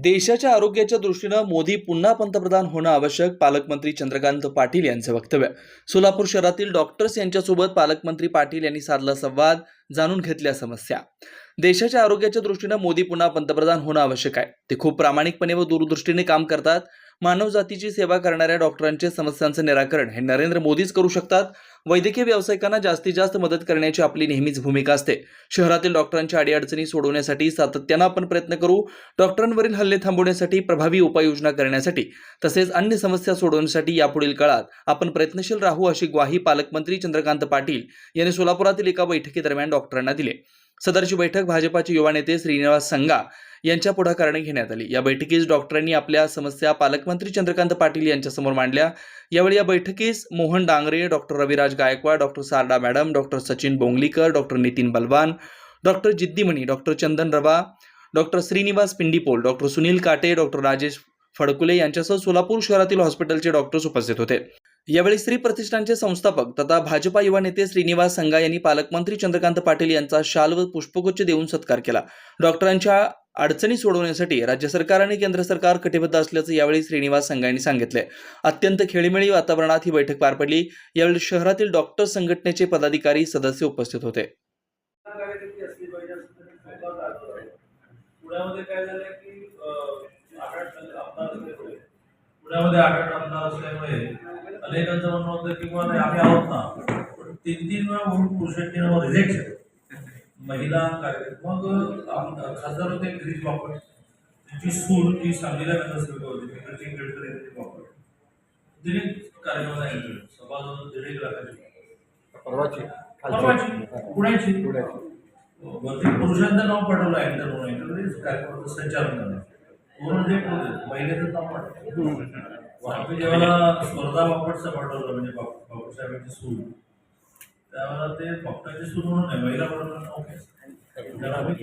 देशाच्या आरोग्याच्या दृष्टीनं मोदी पुन्हा पंतप्रधान होणं आवश्यक. पालकमंत्री चंद्रकांत पाटील यांचं वक्तव्य. सोलापूर शहरातील डॉक्टर्स यांच्यासोबत पालकमंत्री पाटील यांनी साधला संवाद, जाणून घेतल्या समस्या. देशाच्या आरोग्याच्या दृष्टीनं मोदी पुन्हा पंतप्रधान होणं आवश्यक आहे. ते खूप प्रामाणिकपणे व दूरदृष्टीने काम करतात. मानवजातीची सेवा करणाऱ्या डॉक्टरांच्या समस्यांचं निराकरण हे नरेंद्र मोदीच करू शकतात. वैद्यकीय व्यावसायिकांना जास्तीत जास्त मदत करण्याची आपली नेहमीच भूमिका असते. शहरातील डॉक्टरांच्या अडीअडचणी सोडवण्यासाठी सातत्यानं आपण प्रयत्न करू. डॉक्टरांवरील हल्ले थांबवण्यासाठी, प्रभावी उपाययोजना करण्यासाठी तसेच अन्य समस्या सोडवण्यासाठी यापुढील काळात आपण प्रयत्नशील राहू, अशी ग्वाही पालकमंत्री चंद्रकांत पाटील यांनी सोलापुरातील एका बैठकीदरम्यान डॉक्टरांना दिली. सदरची बैठक भाजपाचे युवा नेते श्रीनिवास संगा यांच्या पुढाकाराने घेण्यात आली. या बैठकीस डॉक्टरांनी आपल्या समस्या पालकमंत्री चंद्रकांत पाटील यांच्यासमोर मांडल्या. यावेळी या बैठकीस Mohan Dangre, doctor Raviraj Gaikwad, doctor Sarda madam, doctor Sachin Bongalikar, doctor Nitin Balwan, doctor Jiddimani, doctor Chandan Rawa, doctor Shrinivas Pindipol, doctor Sunil Kate, doctor Rajesh Phadkule यांच्यासह सोलापूर शहरातील हॉस्पिटलचे डॉक्टर्स उपस्थित होते. यावेळी स्त्री प्रतिष्ठानचे संस्थापक तथा भाजपा युवा नेते श्रीनिवास संगा यांनी पालकमंत्री चंद्रकांत पाटील यांचा शाल व पुष्पगुच्छ देऊन सत्कार केला. डॉक्टरांच्या अडचणी सोडवण्यासाठी राज्य सरकार आणि केंद्र सरकार कटिबद्ध असल्याचं यावेळी श्रीनिवास संगा यांनी सांगितले. अत्यंत खेळीमेळी वातावरणात ही बैठक पार पडली. यावेळी शहरातील डॉक्टर संघटनेचे पदाधिकारी, सदस्य उपस्थित होते. पुण्यामध्ये काय झालं की पुण्यामध्ये 8 आमदार असल्यामुळे अनेकांचं म्हणणं होतं की आम्ही आहोत ना, पण 3 वेळा म्हणून पुरुषांनी रिजेक्ट केलं. महिला कार्यक्रम मग खासदार होते गिरीश बापट, त्यांची सून जी सांगलीला नगरसेविका होती, तिकडची केळकर यांची बापट, तिने कार्यक्रमाला एंट्री सभा 1.5 लाखाची पुण्याची वरती पुरुषांचं नाव पाठवलं एंटर म्हणून कार्यक्रमाचं संचालन करणार पूर्ण जे महिलेचं नाव पाठवलं. आम्ही जेव्हा स्पर्धा बापटचं पाठवलं म्हणजे बापट साहेबांची सून, त्यावेळेला ते बापटाची सून म्हणून नाही महिला म्हणून ओके, आम्ही